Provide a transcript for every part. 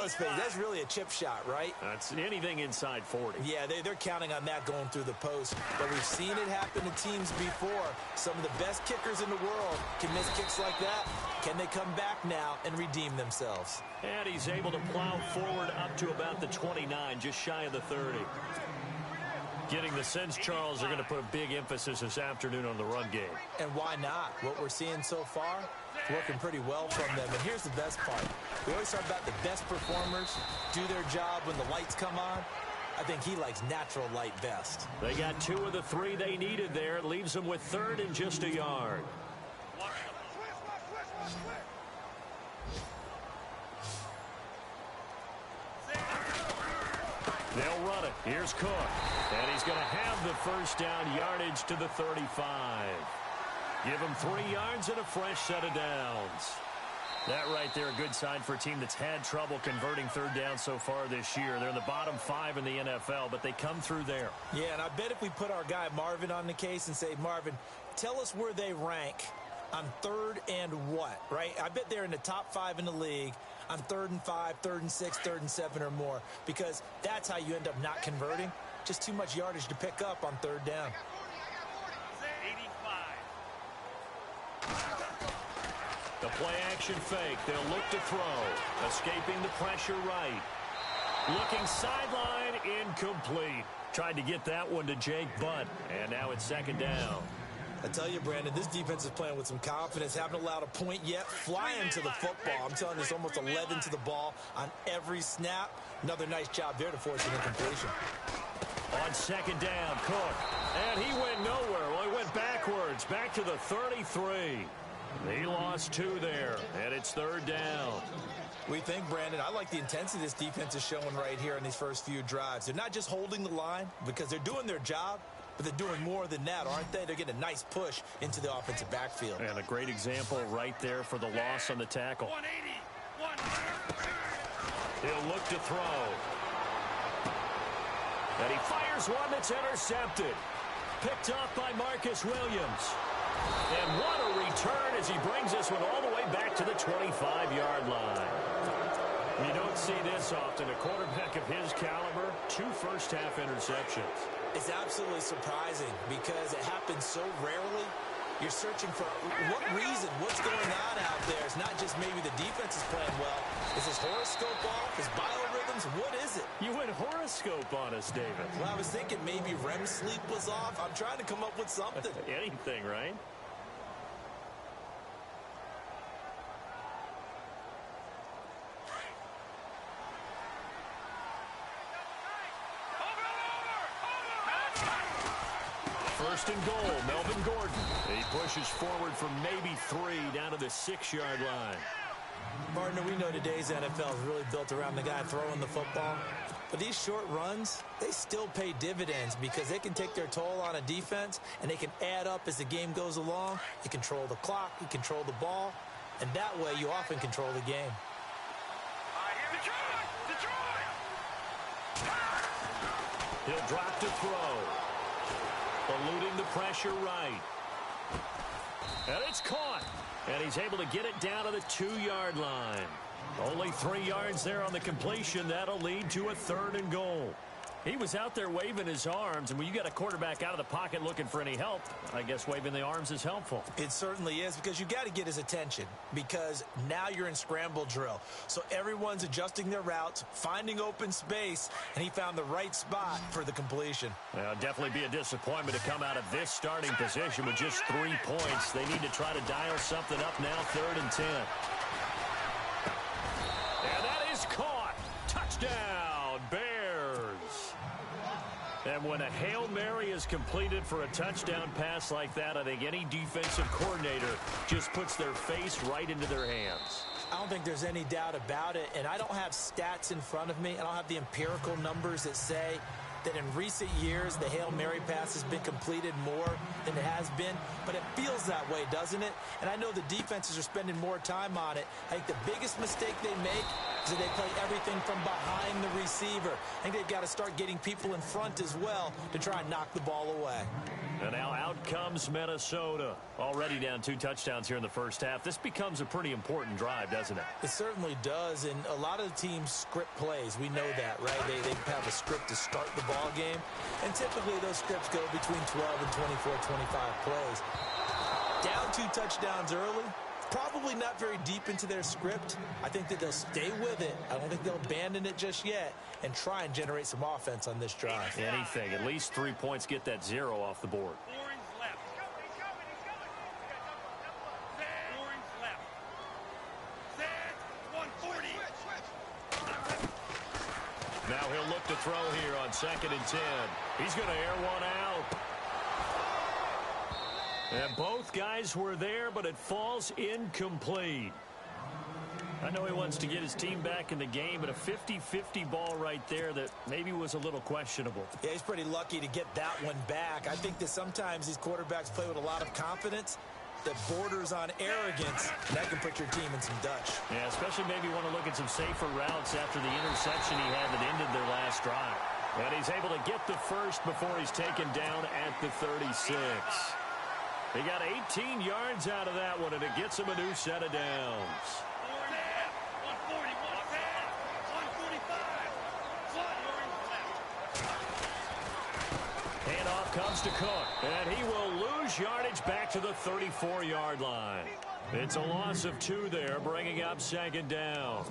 let's face it, that's really a chip shot, right? That's anything inside 40. Yeah, they're counting on that going through the post. But we've seen it happen to teams before. Some of the best kickers in the world can miss kicks like that. Can they come back now and redeem themselves? And he's able to plow forward up to about the 29, just shy of the 30. Getting the sense, Charles, are going to put a big emphasis this afternoon on the run game. And why not? What we're seeing so far, it's working pretty well from them. And here's the best part. We always talk about the best performers do their job when the lights come on. I think he likes natural light best. They got 2 of the 3 they needed there. It leaves them with 3rd and just a yard. They'll run it. Here's Cook. And he's going to have the first down, yardage to the 35. Give him 3 yards and a fresh set of downs. That right there, a good sign for a team that's had trouble converting 3rd down so far this year. They're in the bottom 5 in the NFL, but they come through there. Yeah, and I bet if we put our guy Marvin on the case and say, Marvin, tell us where they rank on 3rd and what, right? I bet they're in the top 5 in the league on 3rd and 5, 3rd and 6, 3rd and 7 or more, because that's how you end up not converting. Just too much yardage to pick up on 3rd down. The play-action fake. They'll look to throw. Escaping the pressure right. Looking sideline, incomplete. Tried to get that one to Jake Butt, and now it's 2nd down. I tell you, Brandon, this defense is playing with some confidence. Haven't allowed a point yet. Flying to the football. I'm telling you, it's almost 11 to the ball on every snap. Another nice job there to force an incompletion. On 2nd down, Cook. And he went nowhere. Well, he went backwards. Back to the 33. He lost 2 there, and it's 3rd down. We think, Brandon, I like the intensity this defense is showing right here in these first few drives. They're not just holding the line because they're doing their job, but they're doing more than that, aren't they? They're getting a nice push into the offensive backfield. And a great example right there for the loss on the tackle. 180. He'll look to throw. And he fires one that's intercepted. Picked off by Marcus Williams. And what a return as he brings this one all the way back to the 25-yard line. You don't see this often. A quarterback of his caliber, 2 first-half interceptions. It's absolutely surprising because it happens so rarely. You're searching for what reason, what's going on out there. It's not just maybe the defense is playing well. Is his horoscope off? His biorhythms? What is it? You went horoscope on us, David. Well, I was thinking maybe REM sleep was off. I'm trying to come up with something. Anything, right? First and goal, Melvin Gordon. He pushes forward from maybe 3 down to the 6-yard line. Partner, we know today's NFL is really built around the guy throwing the football. But these short runs, they still pay dividends because they can take their toll on a defense and they can add up as the game goes along. You control the clock, you control the ball, and that way you often control the game. He'll drop to throw. Eluding the pressure right. And it's caught. And he's able to get it down to the 2-yard line. Only 3 yards there on the completion. That'll lead to a 3rd and goal. He was out there waving his arms, and when you got a quarterback out of the pocket looking for any help, I guess waving the arms is helpful. It certainly is, because you got to get his attention, because now you're in scramble drill. So everyone's adjusting their routes, finding open space, and he found the right spot for the completion. Well, definitely be a disappointment to come out of this starting position with just 3 points. They need to try to dial something up now, 3rd and 10. And that is caught. Touchdown, Bears. And when a Hail Mary is completed for a touchdown pass like that, I think any defensive coordinator just puts their face right into their hands. I don't think there's any doubt about it, and I don't have stats in front of me. I don't have the empirical numbers that say that in recent years the Hail Mary pass has been completed more than it has been, but it feels that way, doesn't it? And I know the defenses are spending more time on it. I think the biggest mistake they make is that they play everything from behind the receiver. I think they've got to start getting people in front as well to try and knock the ball away. And now out comes Minnesota. Already down 2 touchdowns here in the first half. This becomes a pretty important drive, doesn't it? It certainly does, and a lot of the teams script plays. We know that, right? They have a script to start the ball game, and typically those scripts go between 12 and 24, 25 plays. Down 2 touchdowns early, probably not very deep into their script. I think that they'll stay with it. I don't think they'll abandon it just yet and try and generate some offense on this drive. Anything. At least 3 points, get that 0 off the board. Now he'll look to throw here on 2nd and 10. He's going to air one out. And both guys were there, but it falls incomplete. I know he wants to get his team back in the game, but a 50-50 ball right there that maybe was a little questionable. Yeah, he's pretty lucky to get that one back. I think that sometimes these quarterbacks play with a lot of confidence that borders on arrogance, and that can put your team in some Dutch. Yeah, especially maybe want to look at some safer routes after the interception he had that ended their last drive. And he's able to get the first before he's taken down at the 36. He got 18 yards out of that one, and it gets him a new set of downs. Handoff comes to Cook, and he will lose yardage back to the 34-yard line. It's a loss of 2 there, bringing up 2nd down.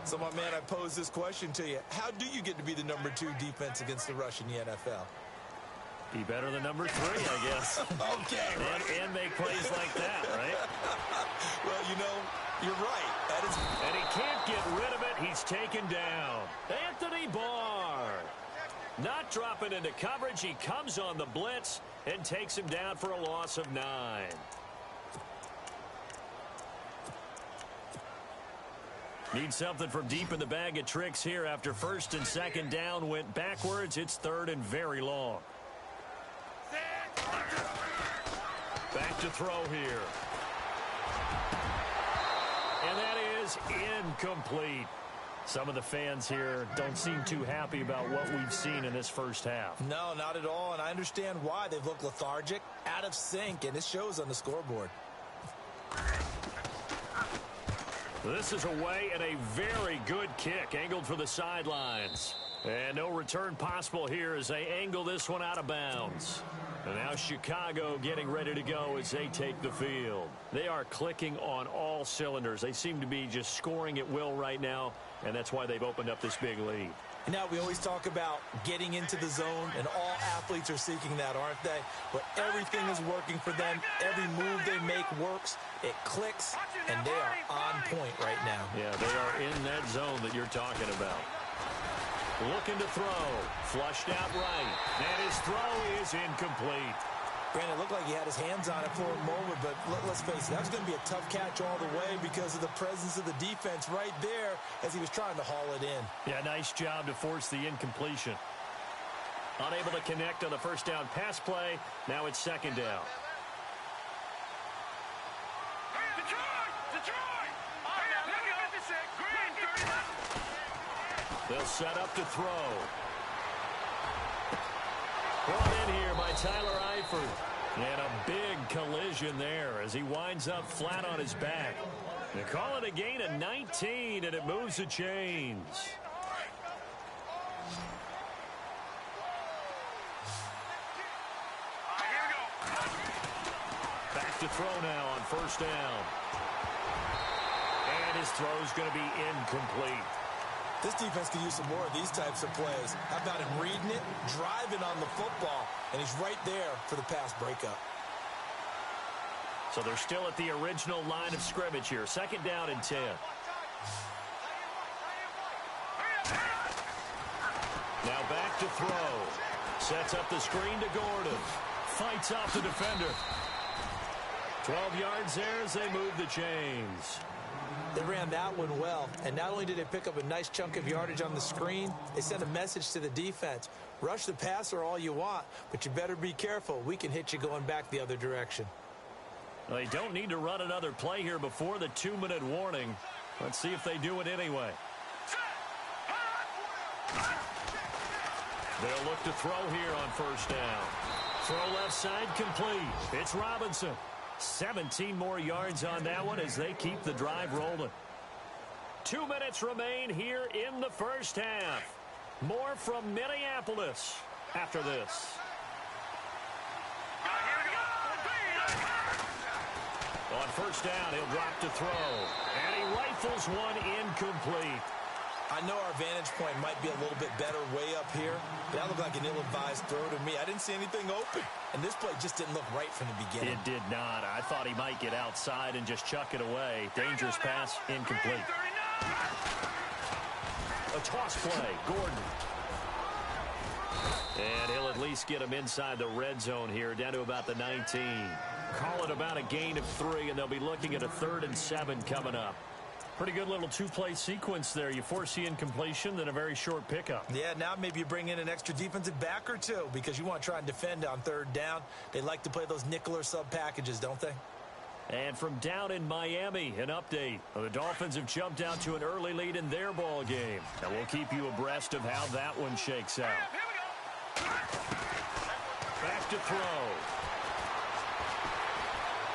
So, my man, I pose this question to you. How do you get to be the number 2 defense against the rush in the NFL? Be better than number 3, I guess. Okay, right. And make plays like that, right? Well, you know, you're right. That is. And he can't get rid of it. He's taken down. Anthony Barr. Not dropping into coverage. He comes on the blitz and takes him down for a loss of 9. Need something from deep in the bag of tricks here after 1st and 2nd down went backwards. It's 3rd and very long. Back to throw here. And that is incomplete. Some of the fans here don't seem too happy about what we've seen in this first half. No, not at all, and I understand why. They've looked lethargic, out of sync, and it shows on the scoreboard. This is away and a very good kick angled for the sidelines. And no return possible here as they angle this one out of bounds. And now Chicago getting ready to go as they take the field. They are clicking on all cylinders. They seem to be just scoring at will right now, and that's why they've opened up this big lead. Now, we always talk about getting into the zone, and all athletes are seeking that, aren't they? But everything is working for them. Every move they make works. It clicks, and they are on point right now. Yeah, they are in that zone that you're talking about. Looking to throw. Flushed out right. And his throw is incomplete. Brandon, it looked like he had his hands on it for a moment, but let's face it, that was going to be a tough catch all the way because of the presence of the defense right there as he was trying to haul it in. Yeah, nice job to force the incompletion. Unable to connect on the 1st down pass play. Now it's 2nd down. They'll set up to throw. Brought in here by Tyler Eifert. And a big collision there as he winds up flat on his back. They call it a gain of 19, and it moves the chains. Back to throw now on 1st down. And his throw's going to be incomplete. This defense could use some more of these types of plays. How about him reading it, driving on the football, and he's right there for the pass breakup. So they're still at the original line of scrimmage here. 2nd down and 10. Now back to throw. Sets up the screen to Gordon. Fights off the defender. 12 yards there as they move the chains. They ran that one well, and not only did they pick up a nice chunk of yardage on the screen, they sent a message to the defense. Rush the passer all you want, but you better be careful. We can hit you going back the other direction. They don't need to run another play here before the 2-minute warning. Let's see if they do it anyway. They'll look to throw here on first down. Throw left side complete. It's Robinson. 17 more yards on that one as they keep the drive rolling. 2 minutes remain here in the first half. More from Minneapolis after this. On first down, he'll drop to throw. And he rifles one incomplete. I know our vantage point might be a little bit better way up here, but that looked like an ill-advised throw to me. I didn't see anything open, and this play just didn't look right from the beginning. It did not. I thought he might get outside and just chuck it away. Dangerous pass, incomplete. A toss play, Gordon. And he'll at least get him inside the red zone here, down to about the 19. Call it about a gain of 3, and they'll be looking at a 3rd and 7 coming up. Pretty good little two-play sequence there. You force the incompletion, then a very short pickup. Yeah, now maybe you bring in an extra defensive back or two because you want to try and defend on 3rd down. They like to play those nickel or sub packages, don't they? And from down in Miami, an update. The Dolphins have jumped out to an early lead in their ball game. And we'll keep you abreast of how that one shakes out. Back to throw.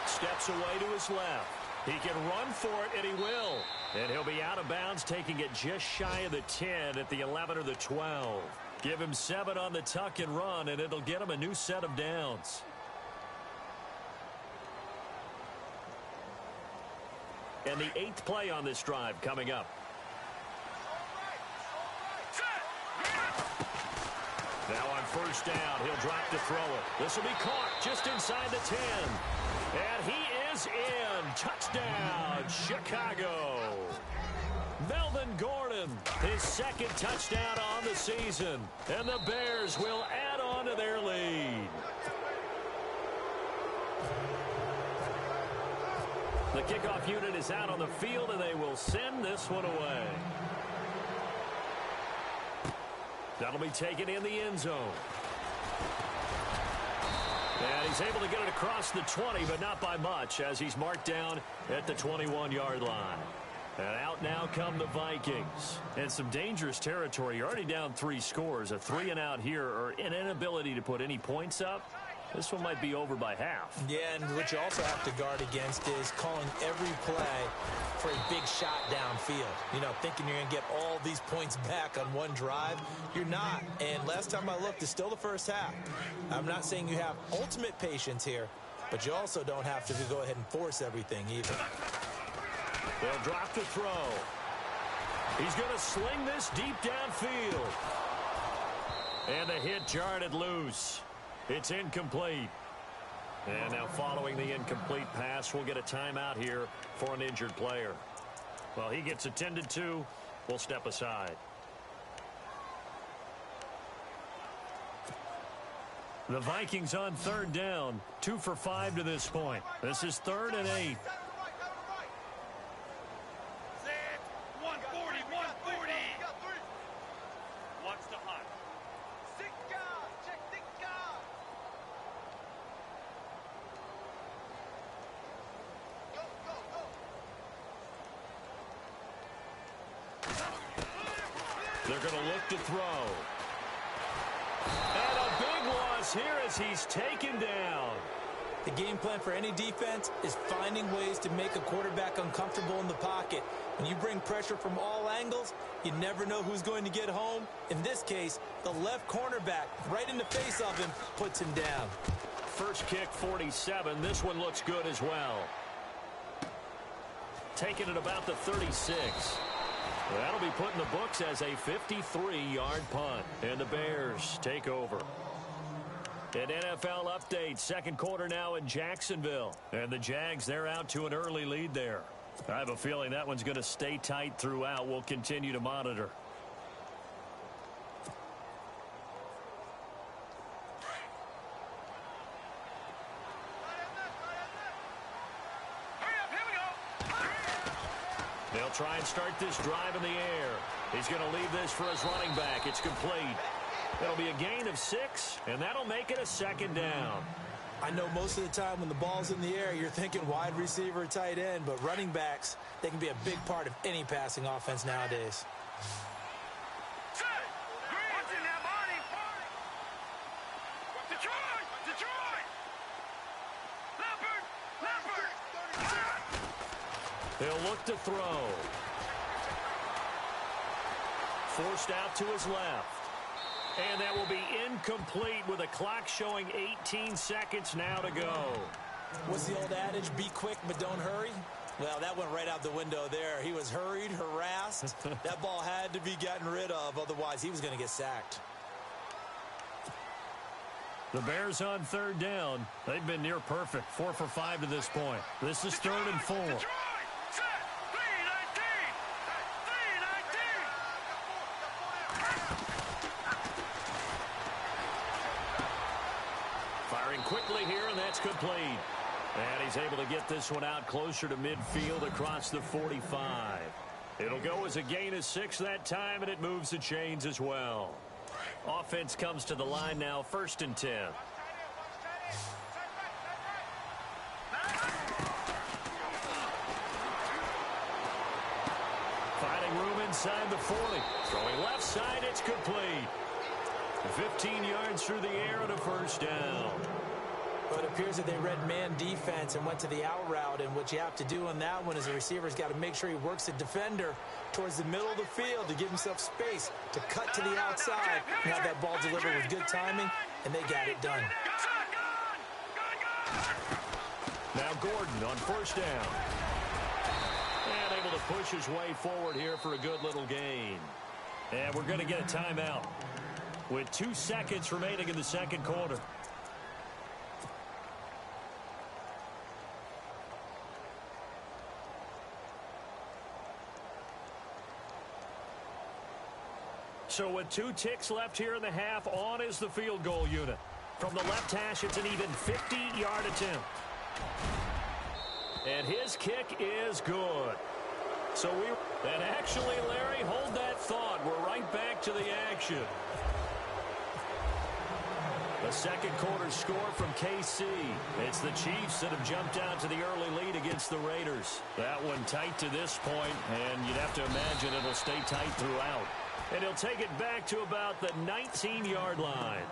Steps away to his left. He can run for it, and he will. And he'll be out of bounds, taking it just shy of the 10 at the 11 or the 12. Give him 7 on the tuck and run, and it'll get him a new set of downs. And the 8th play on this drive coming up. Now on first down, he'll drop to throw it. This will be caught just inside the 10. And he is in. Touchdown, Chicago. Melvin Gordon, his 2nd touchdown on the season. And the Bears will add on to their lead. The kickoff unit is out on the field, and they will send this one away. That'll be taken in the end zone. And he's able to get it across the 20, but not by much, as he's marked down at the 21-yard line. And out now come the Vikings. And some dangerous territory. You're already down 3 scores. A 3-and-out here, or an inability to put any points up. This one might be over by half. Yeah, and what you also have to guard against is calling every play for a big shot downfield. You know, thinking you're going to get all these points back on one drive. You're not. And last time I looked, it's still the first half. I'm not saying you have ultimate patience here, but you also don't have to go ahead and force everything either. They'll drop to throw. He's going to sling this deep downfield. And the hit jarred it loose. It's incomplete. And now following the incomplete pass, we'll get a timeout here for an injured player. Well, he gets attended to. We'll step aside. The Vikings on 3rd down. 2 for 5 to this point. This is 3rd and 8. They're going to look to throw. And a big loss here as he's taken down. The game plan for any defense is finding ways to make a quarterback uncomfortable in the pocket. When you bring pressure from all angles, you never know who's going to get home. In this case, the left cornerback, right in the face of him, puts him down. First kick, 47. This one looks good as well. Taken at about the 36. That'll be put in the books as a 53-yard punt. And the Bears take over. An NFL update. 2nd quarter now in Jacksonville. And the Jags, they're out to an early lead there. I have a feeling that one's going to stay tight throughout. We'll continue to monitor. They'll try and start this drive in the air. He's going to leave this for his running back. It's complete. It'll be a gain of 6, and that'll make it a 2nd down. I know most of the time when the ball's in the air, you're thinking wide receiver, tight end, but running backs, they can be a big part of any passing offense nowadays. He'll look to throw. Forced out to his left. And that will be incomplete with a clock showing 18 seconds now to go. What's the old adage, be quick but don't hurry? Well, that went right out the window there. He was hurried, harassed. That ball had to be gotten rid of, otherwise he was going to get sacked. The Bears on third down. They've been near perfect, 4 for 5 to this point. This is 3rd and 4. Firing quickly here, and that's complete. And he's able to get this one out closer to midfield across the 45. It'll go as a gain of 6 that time, and it moves the chains as well. Offense comes to the line now, 1st and 10. Finding room inside the 40. Throwing left side, it's complete. 15 yards through the air and a 1st down. Well, it appears that they read man defense and went to the out route, and what you have to do on that one is the receiver's got to make sure he works the defender towards the middle of the field to give himself space to cut to the outside and have that ball delivered with good timing, and they got it done. Now Gordon on 1st down. And able to push his way forward here for a good little gain. And we're going to get a timeout with 2 seconds remaining in the 2nd quarter. So with 2 ticks left here in the half, on is the field goal unit. From the left hash, it's an even 50-yard attempt. And his kick is good. And actually, Larry, hold that thought. We're right back to the action. The 2nd quarter score from KC. It's the Chiefs that have jumped out to the early lead against the Raiders. That one tight to this point, and you'd have to imagine it'll stay tight throughout. And he'll take it back to about the 19-yard line.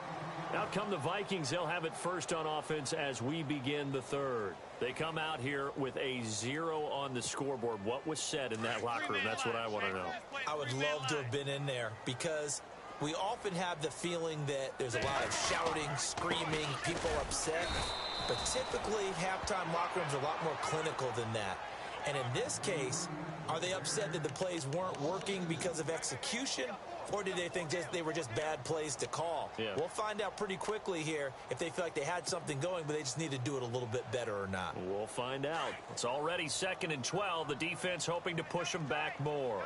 Out come the Vikings. They'll have it first on offense as we begin the 3rd. They come out here with a 0 on the scoreboard. What was said in that locker room? That's what I want to know. I would love to have been in there because we often have the feeling that there's a lot of shouting, screaming, people upset. But typically, halftime locker rooms are a lot more clinical than that. And in this case, are they upset that the plays weren't working because of execution? Or did they think they were just bad plays to call? Yeah. We'll find out pretty quickly here if they feel like they had something going, but they just need to do it a little bit better or not. We'll find out. It's already 2nd and 12. The defense hoping to push them back more.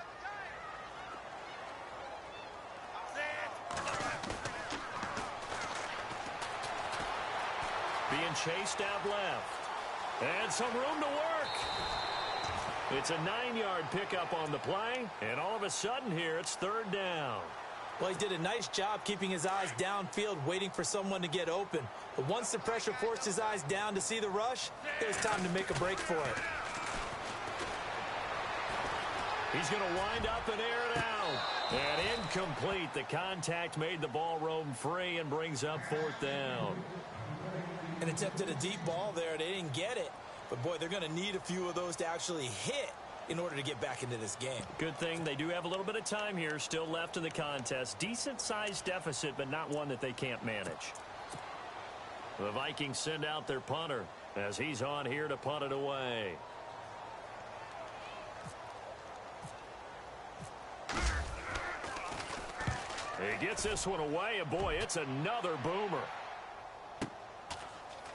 Being chased out left. And some room to work. It's a 9-yard pickup on the play, and all of a sudden here, it's 3rd down. Well, he did a nice job keeping his eyes downfield, waiting for someone to get open. But once the pressure forced his eyes down to see the rush, it was time to make a break for it. He's going to wind up and air it out. And incomplete. The contact made the ball roam free and brings up 4th down. And attempted a deep ball there. They didn't get it. But, boy, they're going to need a few of those to actually hit in order to get back into this game. Good thing they do have a little bit of time here still left in the contest. Decent-sized deficit, but not one that they can't manage. The Vikings send out their punter as he's on here to punt it away. He gets this one away, and boy, it's another boomer.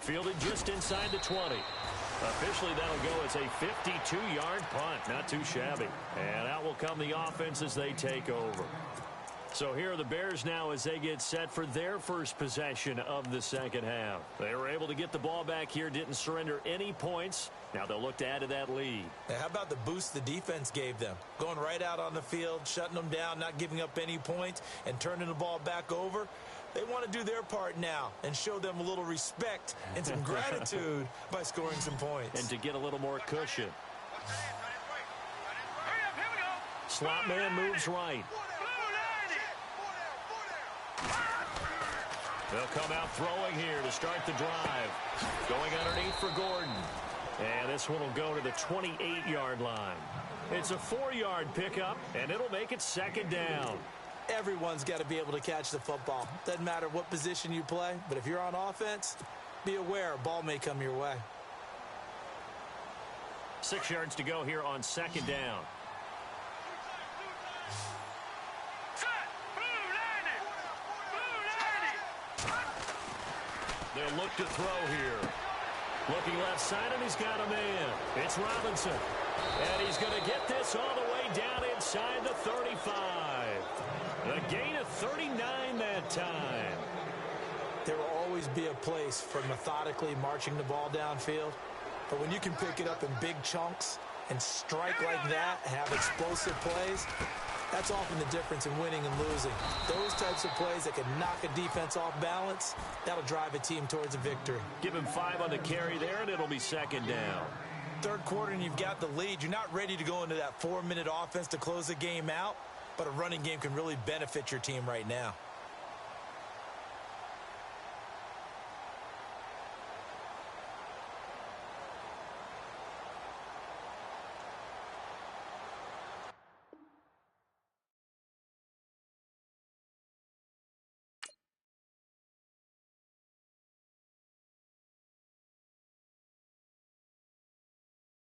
Fielded just inside the 20. Officially, that'll go as a 52-yard punt. Not too shabby. And out will come the offense as they take over. So here are the Bears now as they get set for their first possession of the 2nd half. They were able to get the ball back here, didn't surrender any points. Now they'll look to add to that lead. Now, how about the boost the defense gave them? Going right out on the field, shutting them down, not giving up any points, and turning the ball back over. They want to do their part now and show them a little respect and some gratitude by scoring some points. And to get a little more cushion. Slot man moves right. They'll come out throwing here to start the drive. Going underneath for Gordon. And this one will go to the 28-yard line. It's a 4-yard pickup, and it'll make it second down. Everyone's got to be able to catch the football. Doesn't matter what position you play, but if you're on offense, be aware a ball may come your way. 6 yards to go here on second down. They'll look to throw here. Looking left side, and he's got a man. It's Robinson. And he's going to get this all the way down inside the 35. A gain of 39 that time. There will always be a place for methodically marching the ball downfield. But when you can pick it up in big chunks and strike like that, have explosive plays, that's often the difference in winning and losing. Those types of plays that can knock a defense off balance, that'll drive a team towards a victory. Give him 5 on the carry there, and it'll be second down. Third quarter, and you've got the lead. You're not ready to go into that 4-minute offense to close the game out, but a running game can really benefit your team right now.